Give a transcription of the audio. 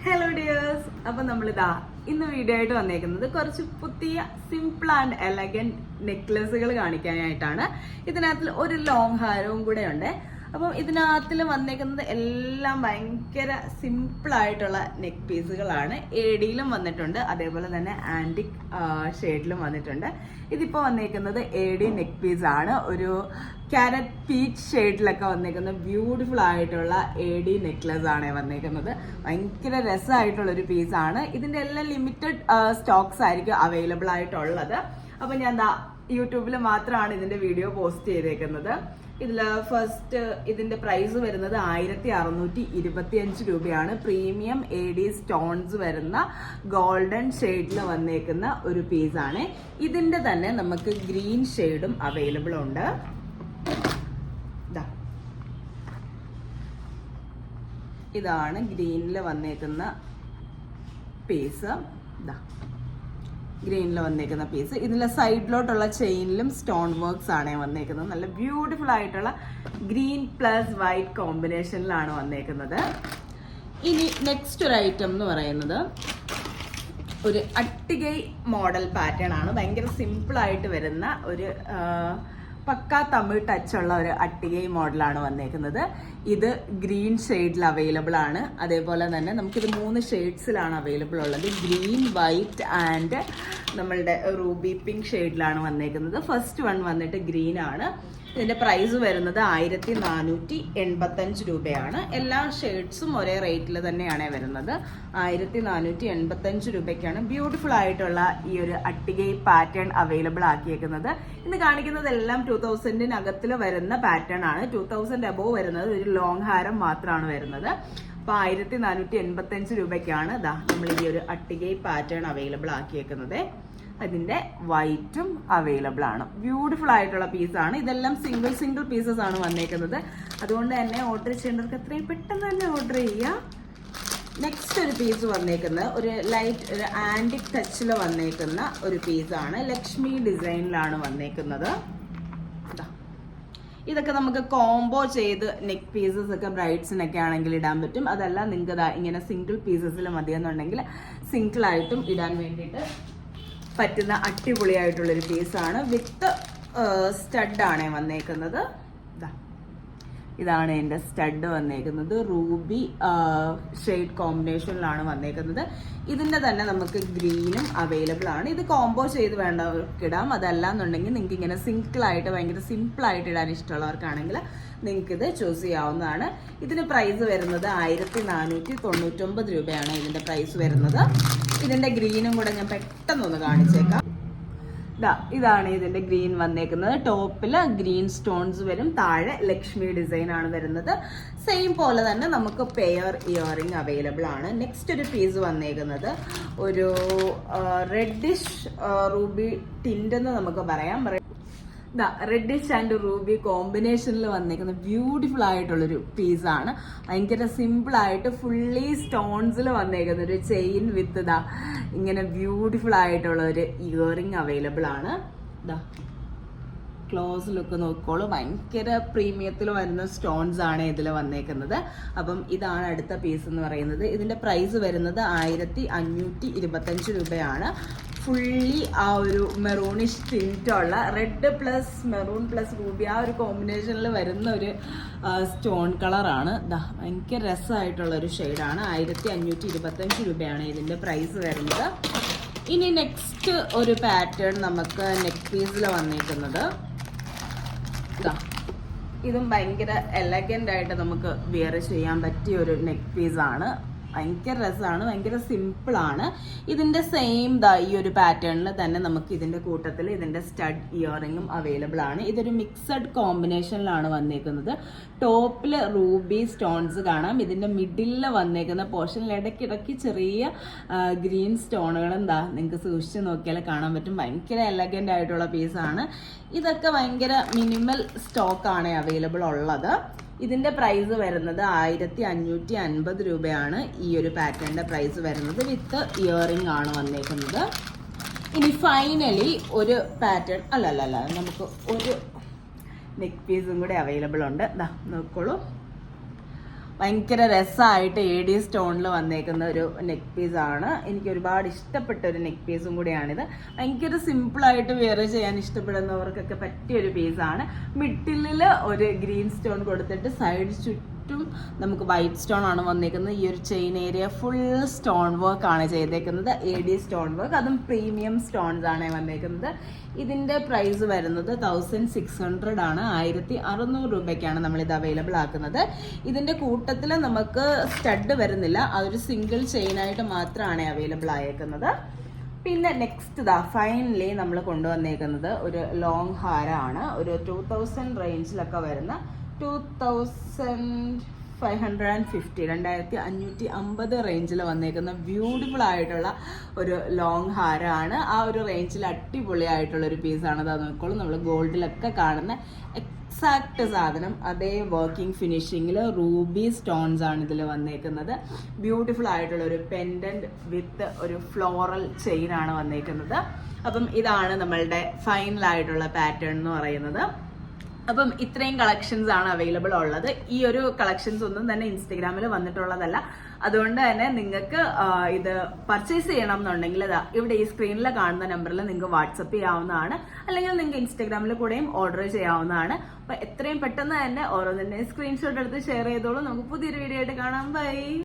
Hello dears, അപ്പൊ നമ്മളിതാ ഇന്ന് വീഡിയോ ആയിട്ട് വന്നേക്കുന്നത് കുറച്ച് പുതിയ സിമ്പിൾ ആൻഡ് എലഗന്റ് നെക്ലസുകൾ കാണിക്കാനായിട്ടാണ്. ഇതിനകത്തിൽ ഒരു ലോങ് ഹാരവും കൂടെ ഉണ്ട്. അപ്പം ഇതിനകത്തിൽ വന്നേക്കുന്നത് എല്ലാം ഭയങ്കര സിമ്പിൾ ആയിട്ടുള്ള നെക്ക് പീസുകളാണ്. എഡിയിലും വന്നിട്ടുണ്ട്, അതേപോലെ തന്നെ ആന്റിക് ഷെയ്ഡിലും വന്നിട്ടുണ്ട്. ഇതിപ്പോ വന്നേക്കുന്നത് എഡി നെക്ക് പീസ് ആണ്. ഒരു ക്യാരറ്റ് പീച്ച് ഷെയ്ഡിലൊക്കെ വന്നേക്കുന്ന ബ്യൂട്ടിഫുൾ ആയിട്ടുള്ള എഡി നെക്ലസ് ആണ് വന്നേക്കുന്നത്. ഭയങ്കര രസമായിട്ടുള്ള ഒരു പീസാണ്. ഇതിന്റെ എല്ലാം ലിമിറ്റഡ് സ്റ്റോക്സ് ആയിരിക്കും അവൈലബിൾ ആയിട്ടുള്ളത്. അപ്പൊ ഞാൻ യൂട്യൂബിൽ മാത്രമാണ് ഇതിന്റെ വീഡിയോ പോസ്റ്റ് ചെയ്തേക്കുന്നത്. ഇതില് ഫസ്റ്റ് ഇതിന്റെ പ്രൈസ് വരുന്നത് 1625 രൂപയാണ്. പ്രീമിയം എഡി സ്റ്റോൺസ് വരുന്ന ഗോൾഡൻ ഷെയ്ഡിൽ വന്നേക്കുന്ന ഒരു പീസാണ്. ഇതിന്റെ തന്നെ നമുക്ക് ഗ്രീൻ ഷെയ്ഡും അവൈലബിൾ ഉണ്ട്. ഇതാണ് ഗ്രീനിൽ വന്നേക്കുന്ന പീസ്. ഗ്രീനിൽ വന്നേക്കുന്ന പീസ്. ഇതിലെ സൈഡിലോട്ടുള്ള ചെയിനിലും സ്റ്റോൺ വർക്ക്സ് ആണ് വന്നേക്കുന്നത്. നല്ല ബ്യൂട്ടിഫുൾ ആയിട്ടുള്ള ഗ്രീൻ പ്ലസ് വൈറ്റ് കോമ്പിനേഷനിലാണ് വന്നേക്കുന്നത്. ഇനി നെക്സ്റ്റ് ഒരു ഐറ്റം എന്ന് പറയുന്നത് ഒരു അട്ടികൈ മോഡൽ പാറ്റേൺ ആണ്. ഭയങ്കര സിമ്പിൾ ആയിട്ട് വരുന്ന ഒരു പക്ക തമിഴ് ടച്ച് ഉള്ള ഒരു അട്ടികൈ മോഡലാണ് വന്നേക്കുന്നത്. ഇത് ഗ്രീൻ ഷെയ്ഡിൽ അവൈലബിൾ ആണ്. അതേപോലെ തന്നെ നമുക്കിത് 3 ഷെയ്ഡ്സിലാണ് അവൈലബിൾ ഉള്ളത്. ഗ്രീൻ, വൈറ്റ് ആൻഡ് നമ്മളുടെ റൂബി പിങ്ക് ഷെയ്ഡിലാണ് വന്നേക്കുന്നത്. ഫസ്റ്റ് വൺ വന്നിട്ട് ഗ്രീൻ ആണ്. ഇതിന്റെ പ്രൈസ് വരുന്നത് 1485 രൂപയാണ്. എല്ലാ ഷെയ്ഡ്സും ഒരേ റേറ്റിൽ തന്നെയാണ് വരുന്നത്. 1485 രൂപയ്ക്കാണ് ബ്യൂട്ടിഫുൾ ആയിട്ടുള്ള ഈ ഒരു അട്ടികൈ പാറ്റേൺ അവൈലബിൾ ആക്കിയേക്കുന്നത്. ഇന്ന് കാണിക്കുന്നതെല്ലാം 2000-നകത്തിൽ വരുന്ന പാറ്റേൺ ആണ്. 2000 അബോവ് വരുന്നത് ഒരു ലോങ് ഹാരം മാത്രമാണ് വരുന്നത്. അപ്പൊ 1485 രൂപയ്ക്കാണ് നമ്മൾ ഈ ഒരു അട്ടികൈ പാറ്റേൺ അവൈലബിൾ ആക്കിയേക്കുന്നത്. അതിന്റെ വൈറ്റും അവൈലബിൾ ആണ്. ബ്യൂട്ടിഫുൾ ആയിട്ടുള്ള പീസാണ്. ഇതെല്ലാം സിംഗിൾ പീസസ് ആണ് വന്നേക്കുന്നത്. അതുകൊണ്ട് തന്നെ ഓർഡർ ചെയ്യേണ്ടവർക്ക് എത്രയും പെട്ടെന്ന് തന്നെ ഓർഡർ ചെയ്യുക. നെക്സ്റ്റ് ഒരു പീസ് വന്നേക്കുന്നത് ഒരു ലൈറ്റ് ഒരു ആന്റിക് ടച്ചിൽ വന്നേക്കുന്ന ഒരു പീസാണ്. ലക്ഷ്മി ഡിസൈനിലാണ് വന്നേക്കുന്നത്. ഇതൊക്കെ നമുക്ക് കോംബോ ചെയ്ത് നെക്ക് പീസസ് ഒക്കെ ബ്രൈഡ്സിനൊക്കെ ആണെങ്കിൽ ഇടാൻ പറ്റും. അതല്ല നിങ്ങൾക്ക് ഇങ്ങനെ സിംഗിൾ പീസസിൽ മതിയെന്നുണ്ടെങ്കിൽ സിംഗിൾ ആയിട്ടും ഇടാൻ വേണ്ടിയിട്ട് പറ്റുന്ന അടിപൊളിയായിട്ടുള്ളൊരു പീസാണ്. വിത്ത് സ്റ്റഡാണ് വന്നേക്കുന്നത്. ഇതാണ് എൻ്റെ സ്റ്റഡ് വന്നേക്കുന്നത്. റൂബി ഷെയ്ഡ് കോമ്പിനേഷനിലാണ് വന്നേക്കുന്നത്. ഇതിൻ്റെ തന്നെ നമുക്ക് ഗ്രീനും അവൈലബിൾ ആണ്. ഇത് കോംബോ ചെയ്ത് വേണ്ടവർക്ക് ഇടാം. അതല്ല എന്നുണ്ടെങ്കിൽ നിങ്ങൾക്ക് ഇങ്ങനെ സിംഗിളായിട്ട് ഭയങ്കര സിമ്പിളായിട്ട് ഇടാൻ ഇഷ്ടമുള്ളവർക്കാണെങ്കിൽ നിങ്ങൾക്കിത് ചൂസ് ചെയ്യാവുന്നതാണ്. ഇതിന് പ്രൈസ് വരുന്നത് 1499 രൂപയാണ് ഇതിൻ്റെ പ്രൈസ് വരുന്നത്. ഇതിൻ്റെ ഗ്രീനും കൂടെ ഞാൻ പെട്ടെന്നൊന്ന് കാണിച്ചേക്കാം. ഇതാണ് ഇതിന്റെ ഗ്രീൻ വന്നേക്കുന്നത്. ടോപ്പില് ഗ്രീൻ സ്റ്റോൺസ് വരും, താഴെ ലക്ഷ്മി ഡിസൈൻ ആണ് വരുന്നത്. സെയിം പോലെ തന്നെ നമുക്ക് പെയർ ഇയറിംഗ് അവൈലബിൾ ആണ്. നെക്സ്റ്റ് ഒരു പീസ് വന്നേക്കുന്നത് ഒരു റെഡിഷ് റൂബി ടിന്റ് എന്ന് നമുക്ക് പറയാം. റെഡിഷ് ആൻഡ് റൂബി കോമ്പിനേഷനിൽ വന്നേക്കുന്ന ബ്യൂട്ടിഫുൾ ആയിട്ടുള്ളൊരു പീസാണ്. ഭയങ്കര സിമ്പിൾ ആയിട്ട് ഫുള്ളി സ്റ്റോൺസിൽ വന്നേക്കുന്ന ഒരു ചെയിൻ വിത്ത് ഇങ്ങനെ ബ്യൂട്ടിഫുൾ ആയിട്ടുള്ള ഒരു ഇയറിംഗ് അവൈലബിൾ ആണ്. ക്ലോസ് ലുക്ക് നോക്കിക്കോളൂ. ഭയങ്കര പ്രീമിയത്തിൽ വരുന്ന സ്റ്റോൺസ് ആണ് ഇതിൽ വന്നേക്കുന്നത്. അപ്പം ഇതാണ് അടുത്ത പീസ് എന്ന് പറയുന്നത്. ഇതിന്റെ പ്രൈസ് വരുന്നത് 1525 രൂപയാണ്. ഫുള്ളി ആ ഒരു മെറൂണിഷ് ടിൻറ്റുള്ള red plus maroon plus ruby ആ ഒരു കോമ്പിനേഷനിൽ വരുന്ന ഒരു സ്റ്റോൺ കളറാണ്. ഭയങ്കര രസമായിട്ടുള്ള ഒരു ഷെയ്ഡാണ്. 1525 രൂപയാണ് ഇതിന്റെ പ്രൈസ് വരുന്നത്. ഇനി നെക്സ്റ്റ് ഒരു പാറ്റേൺ നമുക്ക് നെക്ക് പീസിൽ വന്നേക്കുന്നത്. ഇതും ഭയങ്കര എലഗന്റ് ആയിട്ട് നമുക്ക് വിയർ ചെയ്യാൻ പറ്റിയ ഒരു നെക്ക് പീസാണ്. ഭയങ്കര രസമാണ്, ഭയങ്കര സിമ്പിളാണ്. ഇതിന്റെ സെയിം ഈ ഒരു പാറ്റേണിൽ തന്നെ നമുക്ക് ഇതിന്റെ കൂട്ടത്തിൽ ഇതിന്റെ സ്റ്റഡ് ഇയറിംഗും അവൈലബിൾ ആണ്. ഇതൊരു മിക്സഡ് കോമ്പിനേഷനിലാണ് വന്നേക്കുന്നത്. ടോപ്പിൽ റൂബി സ്റ്റോൺസ് കാണാം. ഇതിന്റെ മിഡിലിൽ വന്നേക്കുന്ന പോർഷനിൽ ഇടയ്ക്കിടയ്ക്ക് ചെറിയ ഗ്രീൻ സ്റ്റോണുകളും നിങ്ങൾക്ക് സൂക്ഷിച്ച് നോക്കിയാൽ കാണാൻ പറ്റും. ഭയങ്കര എലഗന്റ് ആയിട്ടുള്ള പീസാണ്. ഇതൊക്കെ ഭയങ്കര മിനിമൽ സ്റ്റോക്കാണ് അവൈലബിൾ ഉള്ളത്. ഇതിന്റെ പ്രൈസ് വരുന്നത് 1550 രൂപയാണ്. ഈ ഒരു പാറ്റേണിന്റെ പ്രൈസ് വരുന്നത്. വിത്ത് ഇയറിംഗ് ആണ് വന്നേക്കുന്നത്. ഇനി ഫൈനലി ഒരു പാറ്റേൺ അല്ല നമുക്ക് ഒരു നെക്ക് പീസും കൂടെ അവൈലബിൾ ഉണ്ട്. നോക്കോളൂ. ഭയങ്കര രസമായിട്ട് AD സ്റ്റോണിൽ വന്നേക്കുന്ന ഒരു നെക്ക് പീസ് ആണ്. എനിക്ക് ഒരുപാട് ഇഷ്ടപ്പെട്ട ഒരു നെക്ക് പീസും കൂടിയാണിത്. ഭയങ്കര സിമ്പിളായിട്ട് വെയർ ചെയ്യാൻ ഇഷ്ടപ്പെടുന്നവർക്കൊക്കെ പറ്റിയ ഒരു പീസാണ്. മിഡിലിൽ ഒരു ഗ്രീൻ സ്റ്റോൺ കൊടുത്തിട്ട് സൈഡ് ചുറ്റും നമുക്ക് വൈറ്റ് സ്റ്റോൺ ആണ് വന്നേക്കുന്നത്. ഈ ഒരു chain area full stone work ആണ് ചെയ്തേക്കുന്നത്. AD സ്റ്റോൺ വർക്ക്, അതും പ്രീമിയം സ്റ്റോൺസ് ആണ് വന്നേക്കുന്നത്. ഇതിന്റെ പ്രൈസ് വരുന്നത് 1600 ആണ്. 1600 രൂപയ്ക്കാണ് നമ്മളിത് അവൈലബിൾ ആക്കുന്നത്. ഇതിന്റെ കൂട്ടത്തിൽ നമുക്ക് സ്റ്റഡ് വരുന്നില്ല, അതൊരു സിംഗിൾ ചെയിൻ ആയിട്ട് മാത്രമാണ് അവൈലബിൾ ആയേക്കുന്നത്. പിന്നെ നെക്സ്റ്റ് ഫൈനലി നമ്മൾ കൊണ്ടുവന്നേക്കുന്നത് ഒരു ലോങ് ഹാരമാണ്. ഒരു 2000 റേഞ്ചിലൊക്കെ വരുന്ന 2550 2550 റേഞ്ചിൽ വന്നേക്കുന്ന ബ്യൂട്ടിഫുൾ ആയിട്ടുള്ള ഒരു ലോങ് ഹാരമാണ്. ആ ഒരു റേഞ്ചിൽ അടിപൊളിയായിട്ടുള്ള ഒരു പീസാണ്. അത് നോക്കോളൂ, നമ്മൾ ഗോൾഡിലൊക്കെ കാണുന്ന എക്സാക്ട് സാധനം അതേ വർക്കിംഗ് ഫിനിഷിങ്ങിൽ റൂബി സ്റ്റോൺസ് ആണ് ഇതിൽ വന്നേക്കുന്നത്. ബ്യൂട്ടിഫുൾ ആയിട്ടുള്ള ഒരു പെൻഡന്റ് വിത്ത് ഒരു ഫ്ലോറൽ ചെയിൻ ആണ് വന്നേക്കുന്നത്. അപ്പം ഇതാണ് നമ്മളുടെ ഫൈനൽ ആയിട്ടുള്ള പാറ്റേൺ എന്ന് പറയുന്നത്. അപ്പം ഇത്രയും കളക്ഷൻസ് ആണ് അവൈലബിൾ ഉള്ളത്. ഈ ഒരു കളക്ഷൻസ് ഒന്നും തന്നെ ഇൻസ്റ്റഗ്രാമിൽ വന്നിട്ടുള്ളതല്ല. അതുകൊണ്ട് തന്നെ നിങ്ങൾക്ക് ഇത് പർച്ചേസ് ചെയ്യണം എന്നുണ്ടെങ്കിൽ ഇവിടെ ഈ സ്ക്രീനിൽ കാണുന്ന നമ്പറിൽ നിങ്ങൾക്ക് വാട്സപ്പ് ചെയ്യാവുന്നതാണ്, അല്ലെങ്കിൽ നിങ്ങൾക്ക് ഇൻസ്റ്റഗ്രാമിൽ കൂടെയും ഓർഡർ ചെയ്യാവുന്നതാണ്. അപ്പൊ എത്രയും പെട്ടെന്ന് തന്നെ ഓരോന്നിന്റെ സ്ക്രീൻഷോട്ട് എടുത്ത് ഷെയർ ചെയ്തോളൂ. നമുക്ക് പുതിയൊരു വീഡിയോ ആയിട്ട് കാണാം. ബൈ.